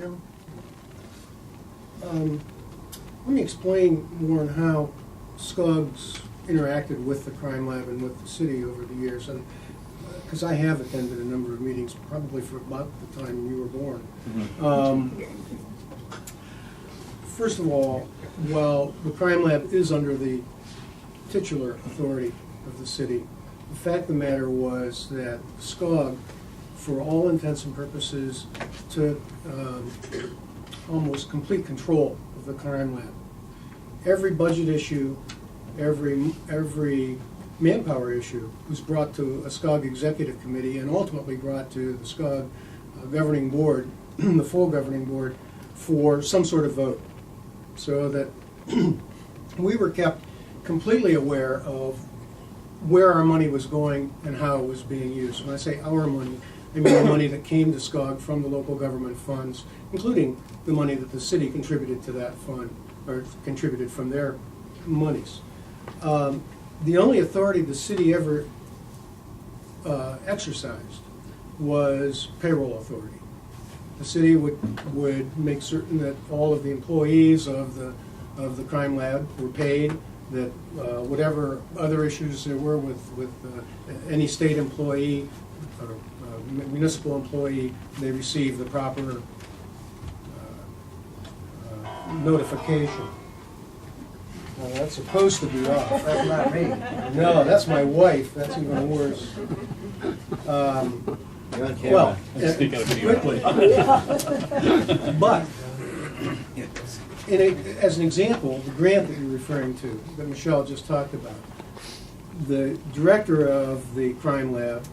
Chairman. Let me explain, Warren, how Scog's interacted with the crime lab and with the city over the years, and because I have attended a number of meetings, probably for about the time you were born. First of all, while the crime lab is under the titular authority of the city, the fact of the matter was that Scog, for all intents and purposes, took almost complete control of the crime lab. Every budget issue, every manpower issue was brought to a Scog executive committee and ultimately brought to the Scog governing board, the full governing board, for some sort of vote. So that we were kept completely aware of where our money was going and how it was being used. When I say our money, I mean the money that came to Scog from the local government funds, including the money that the city contributed to that fund, or contributed from their monies. The only authority the city ever exercised was payroll authority. The city would make certain that all of the employees of the crime lab were paid, that whatever other issues there were with any state employee or municipal employee, they received the proper notification. Well, that's supposed to be off. That's not me. No, that's my wife. That's even worse. You're on camera. Well, Speak out of quickly. But, as an example, the grant that you're referring to, that Michelle just talked about, the director of the crime lab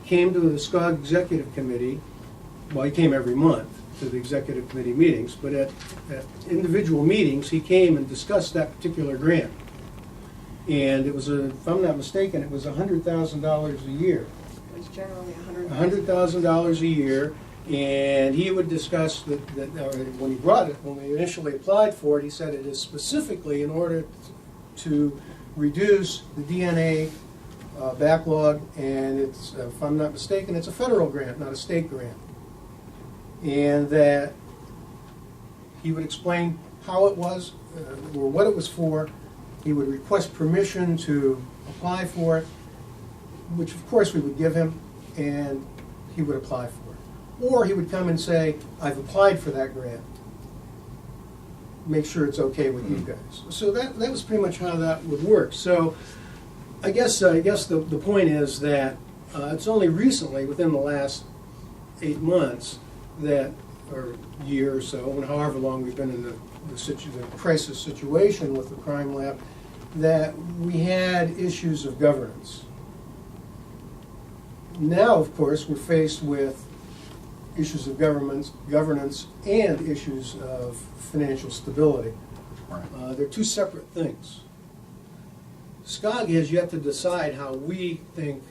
came to the Scog executive committee. Well, he came every month to the executive committee meetings, but at individual meetings, he came and discussed that particular grant. And it was, if I'm not mistaken, it was $100,000 a year. It was generally $100,000 a year, and he would discuss that when he brought it, when we initially applied for it, he said it is specifically in order to reduce the DNA backlog, and it's, if I'm not mistaken, it's a federal grant, not a state grant. And that he would explain how it was, or what it was for. He would request permission to apply for it, which of course we would give him, and he would apply for it. Or he would come and say, I've applied for that grant. Make sure it's okay with you guys. So that was pretty much how that would work. So I guess the point is that it's only recently, within the last 8 months, that, or year or so, and however long we've been in the crisis situation with the crime lab, that we had issues of governance. Now, of course, we're faced with issues of governance and issues of financial stability. They're two separate things. Scog has yet to decide how we think,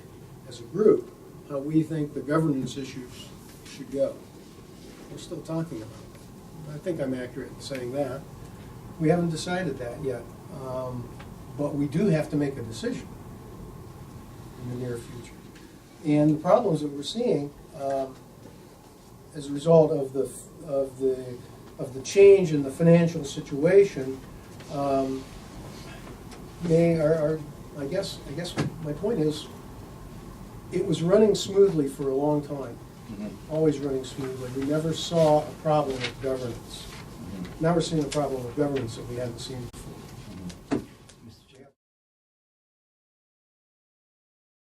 as a group, how we think the governance issues should go. We're still talking about it. I think I'm accurate in saying that. We haven't decided that yet. But we do have to make a decision in the near future. And the problems that we're seeing as a result of the change in the financial situation, I guess my point is, it was running smoothly for a long time. Always running smoothly. We never saw a problem with governance. Now we're seeing a problem with governance that we haven't seen before.